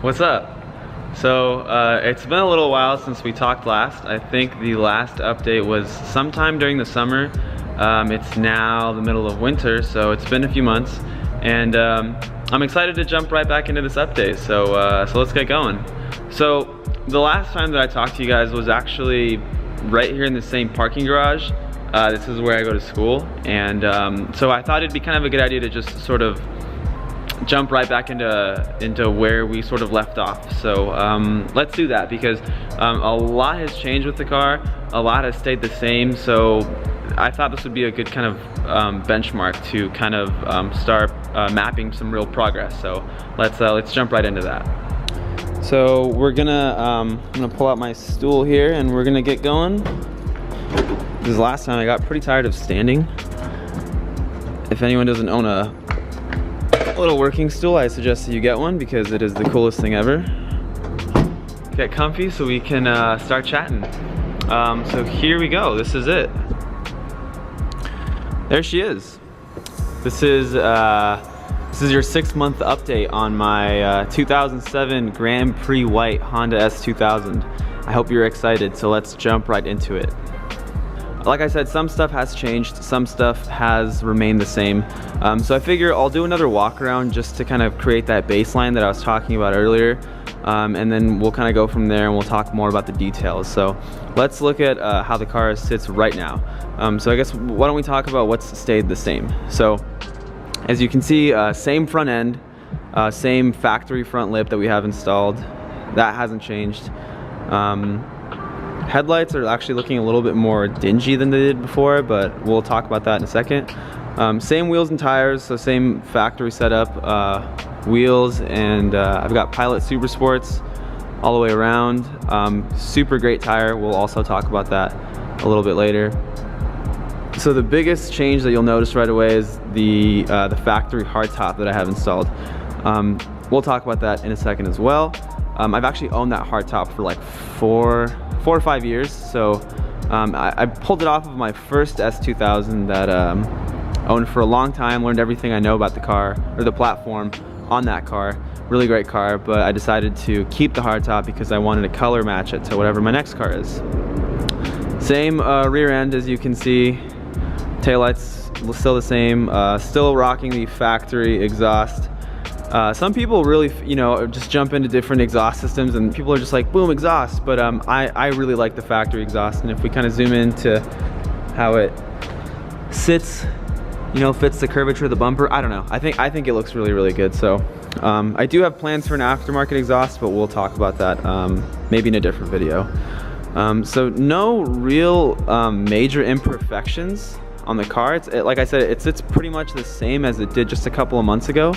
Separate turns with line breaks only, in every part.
What's up? So it's been a little while since we talked last. I think the last update was sometime during the summer. It's now the middle of winter, so it's been a few months, and I'm excited to jump right back into this update. So let's get going. So the last time that I talked to you guys was actually right here in the same parking garage. This is where I go to school, and so I thought it'd be kind of a good idea to just sort of jump right back into where we sort of left off. So let's do that, because a lot has changed with the car, a lot has stayed the same. So I thought this would be a good kind of benchmark to kind of start mapping some real progress. So let's jump right into that. So we're I'm gonna pull out my stool here and we're gonna get going. Because last time I got pretty tired of standing. If anyone doesn't own a little working stool, I suggest that you get one, because it is the coolest thing ever. Get comfy so we can start chatting. So here we go. This is it. There she is. This is your 6-month update on my 2007 Grand Prix White Honda S2000. I hope you're excited, so let's jump right into it. Like I said, some stuff has changed, some stuff has remained the same. So I figure I'll do another walk around just to kind of create that baseline that I was talking about earlier. And then we'll kind of go from there and we'll talk more about the details. So let's look at how the car sits right now. So I guess why don't we talk about what's stayed the same. So as you can see, same front end, same factory front lip that we have installed. That hasn't changed. Headlights are actually looking a little bit more dingy than they did before, but we'll talk about that in a second. Same wheels and tires, so same factory setup, wheels, and I've got Pilot Super Sports all the way around. Super great tire, we'll also talk about that a little bit later. So the biggest change that you'll notice right away is the factory hardtop that I have installed. We'll talk about that in a second as well. I've actually owned that hardtop for like 4 or 5 years. So I pulled it off of my first S2000 that owned for a long time, learned everything I know about the car, or the platform on that car. Really great car, but I decided to keep the hardtop because I wanted to color match it to whatever my next car is. Same rear end, as you can see. Taillights still the same, still rocking the factory exhaust. Some people really, just jump into different exhaust systems, and people are just like, boom, exhaust. But I really like the factory exhaust, and if we kind of zoom into how it sits, fits the curvature of the bumper, I don't know. I think it looks really, really good. So I do have plans for an aftermarket exhaust, but we'll talk about that maybe in a different video. So no real major imperfections on the car. Like I said, it sits pretty much the same as it did just a couple of months ago.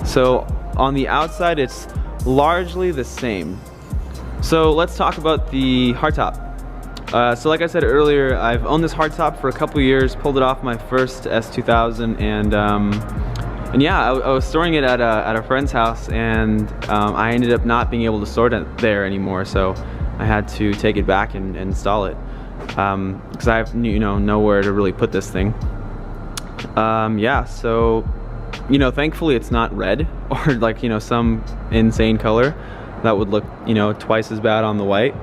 So on the outside, it's largely the same. So let's talk about the hardtop. So like I said earlier, I've owned this hardtop for a couple years, pulled it off my first S2000, and yeah, I was storing it at a friend's house, and I ended up not being able to store it there anymore. So I had to take it back and install it because I have nowhere to really put this thing. Yeah, so thankfully it's not red or like some insane color that would look twice as bad on the white.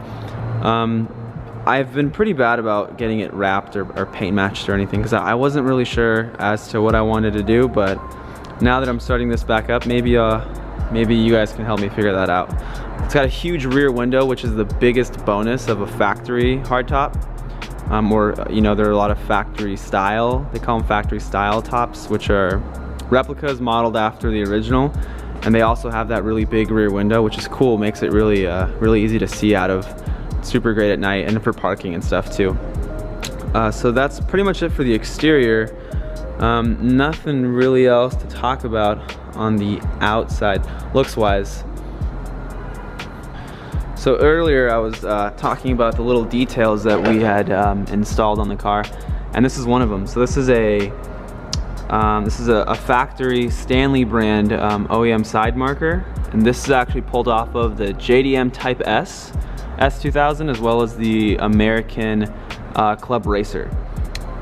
I've been pretty bad about getting it wrapped or paint matched or anything, because I wasn't really sure as to what I wanted to do. But now that I'm starting this back up, maybe you guys can help me figure that out. It's got a huge rear window, which is the biggest bonus of a factory hardtop. There are a lot of factory style, they call them factory style tops, which are replicas modeled after the original, and they also have that really big rear window, which is cool, makes it really really easy to see out of. Super great at night and for parking and stuff too. So that's pretty much it for the exterior. Nothing really else to talk about on the outside looks wise. So earlier I was talking about the little details that we had installed on the car, and this is one of them. So this is a factory Stanley brand OEM side marker, and this is actually pulled off of the JDM Type S S2000, as well as the American Club Racer.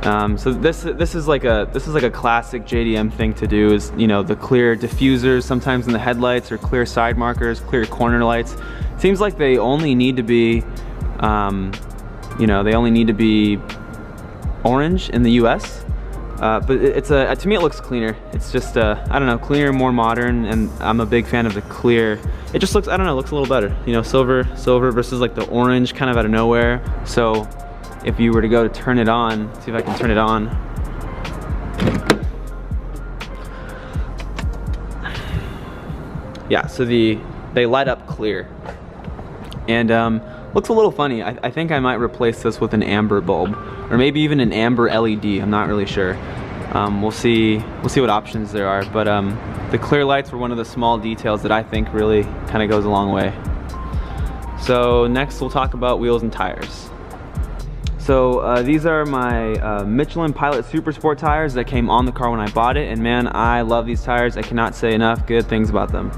So this is like a classic JDM thing to do, is, you know, the clear diffusers sometimes in the headlights, or clear side markers, clear corner lights. Seems like they only need to be, you know, they only need to be orange in the US. But it's to me it looks cleaner. It's just I don't know, cleaner, more modern, and I'm a big fan of the clear. It just looks, I don't know, looks a little better. You know, silver versus like the orange kind of out of nowhere. So if you were to go to turn it on, see if I can turn it on. Yeah, so they light up clear. And looks a little funny. I think I might replace this with an amber bulb, or maybe even an amber LED. I'm not really sure. We'll see what options there are. But the clear lights were one of the small details that I think really kind of goes a long way. So next we'll talk about wheels and tires. So these are my Michelin Pilot Super Sport tires that came on the car when I bought it, and man, I love these tires. I cannot say enough good things about them.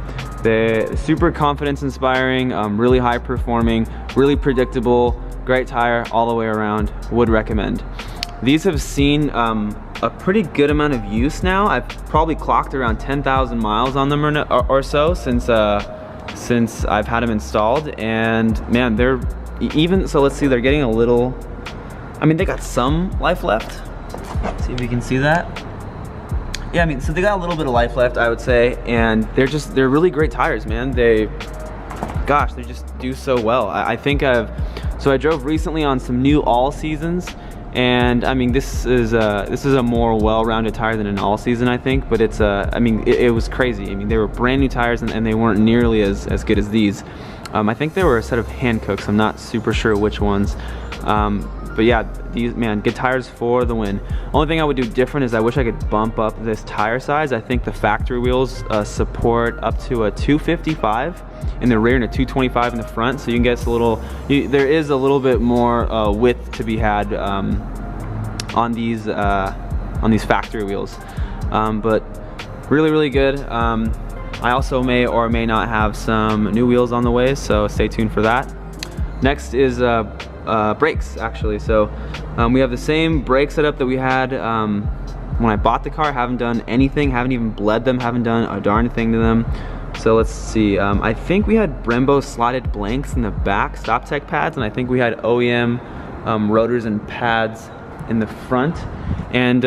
They're super confidence inspiring, really high performing, really predictable, great tire all the way around. Would recommend. These have seen a pretty good amount of use now. I've probably clocked around 10,000 miles on them or so since I've had them installed, and man, they're even, so let's see, they're getting a little, I mean, they got some life left. Let's see if you can see that. Yeah, I mean, so they got a little bit of life left, I would say, and they're really great tires, man. Gosh, they just do so well. I think so I drove recently on some new all seasons, and I mean, this is a more well-rounded tire than an all season, I think, but it's I mean, it was crazy. I mean, they were brand new tires, and they weren't nearly as good as these. I think they were a set of Hancooks. I'm not super sure which ones. But yeah, these, man, good tires for the win. Only thing I would do different is I wish I could bump up this tire size. I think the factory wheels support up to a 255 in the rear and a 225 in the front, so you can get a little, there is a little bit more width to be had on these factory wheels. But really good. I also may or may not have some new wheels on the way, so stay tuned for that. Next is brakes, actually. So we have the same brake setup that we had when I bought the car. Haven't done anything, haven't even bled them, haven't done a darn thing to them. So let's see, I think we had Brembo slotted blanks in the back, stop tech pads, and I think we had OEM rotors and pads in the front. And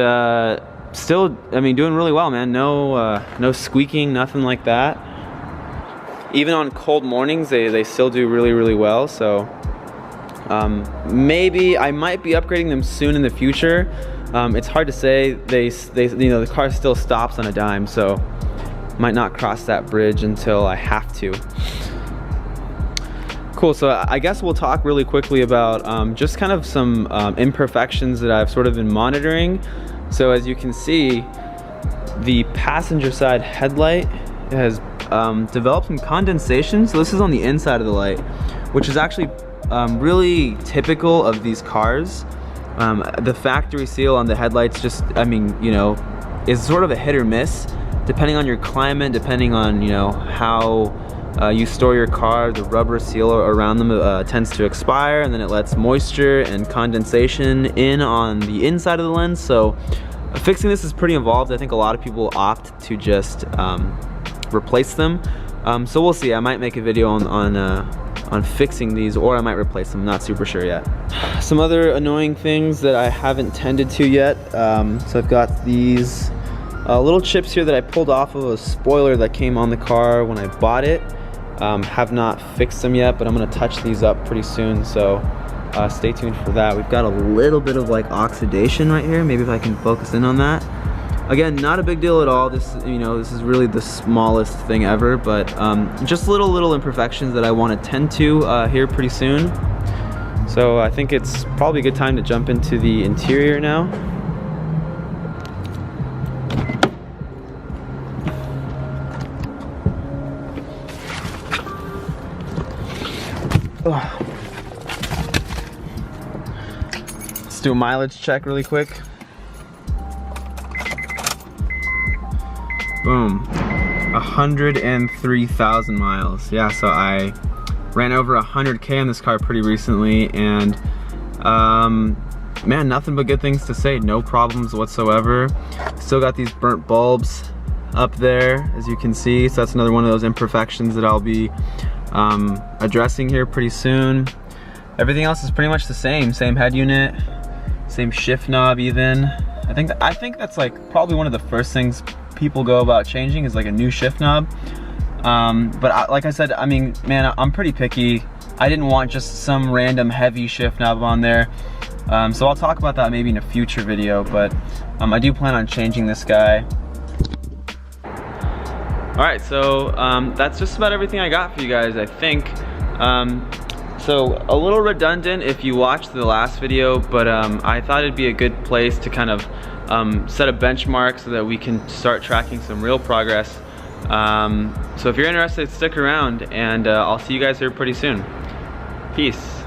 still, I mean, doing really well, man. No squeaking, nothing like that. Even on cold mornings, they still do really well. So maybe I might be upgrading them soon in the future. It's hard to say. They you know, the car still stops on a dime, so might not cross that bridge until I have to. Cool, so I guess we'll talk really quickly about just kind of some imperfections that I've sort of been monitoring. So as you can see, the passenger side headlight has developed some condensation. So this is on the inside of the light, which is actually really typical of these cars. The factory seal on the headlights just, I mean, you know, is sort of a hit or miss depending on your climate, depending on, you know, how you store your car. The rubber seal around them tends to expire, and then it lets moisture and condensation in on the inside of the lens. So fixing this is pretty involved. I think a lot of people opt to just replace them. So we'll see. I might make a video on fixing these, or I might replace them. Not super sure yet. Some other annoying things that I haven't tended to yet. So I've got these little chips here that I pulled off of a spoiler that came on the car when I bought it. Have not fixed them yet, but I'm gonna touch these up pretty soon, so stay tuned for that. We've got a little bit of like oxidation right here. Maybe if I can focus in on that. Again, not a big deal at all. This, you know, this is really the smallest thing ever, but just little imperfections that I want to tend to here pretty soon. So I think it's probably a good time to jump into the interior now. Let's do a mileage check really quick. Boom, 103,000 miles. Yeah, so I ran over 100K on this car pretty recently, and man, nothing but good things to say. No problems whatsoever. Still got these burnt bulbs up there, as you can see. So that's another one of those imperfections that I'll be addressing here pretty soon. Everything else is pretty much the same. Same head unit, same shift knob even. I think that's like probably one of the first things people go about changing is like a new shift knob. But like I said, I mean, man, I'm pretty picky. I didn't want just some random heavy shift knob on there. So I'll talk about that maybe in a future video, but I do plan on changing this guy. Alright, so that's just about everything I got for you guys, I think. So a little redundant if you watched the last video, but I thought it'd be a good place to kind of set a benchmark so that we can start tracking some real progress. So if you're interested, stick around, and I'll see you guys here pretty soon. Peace.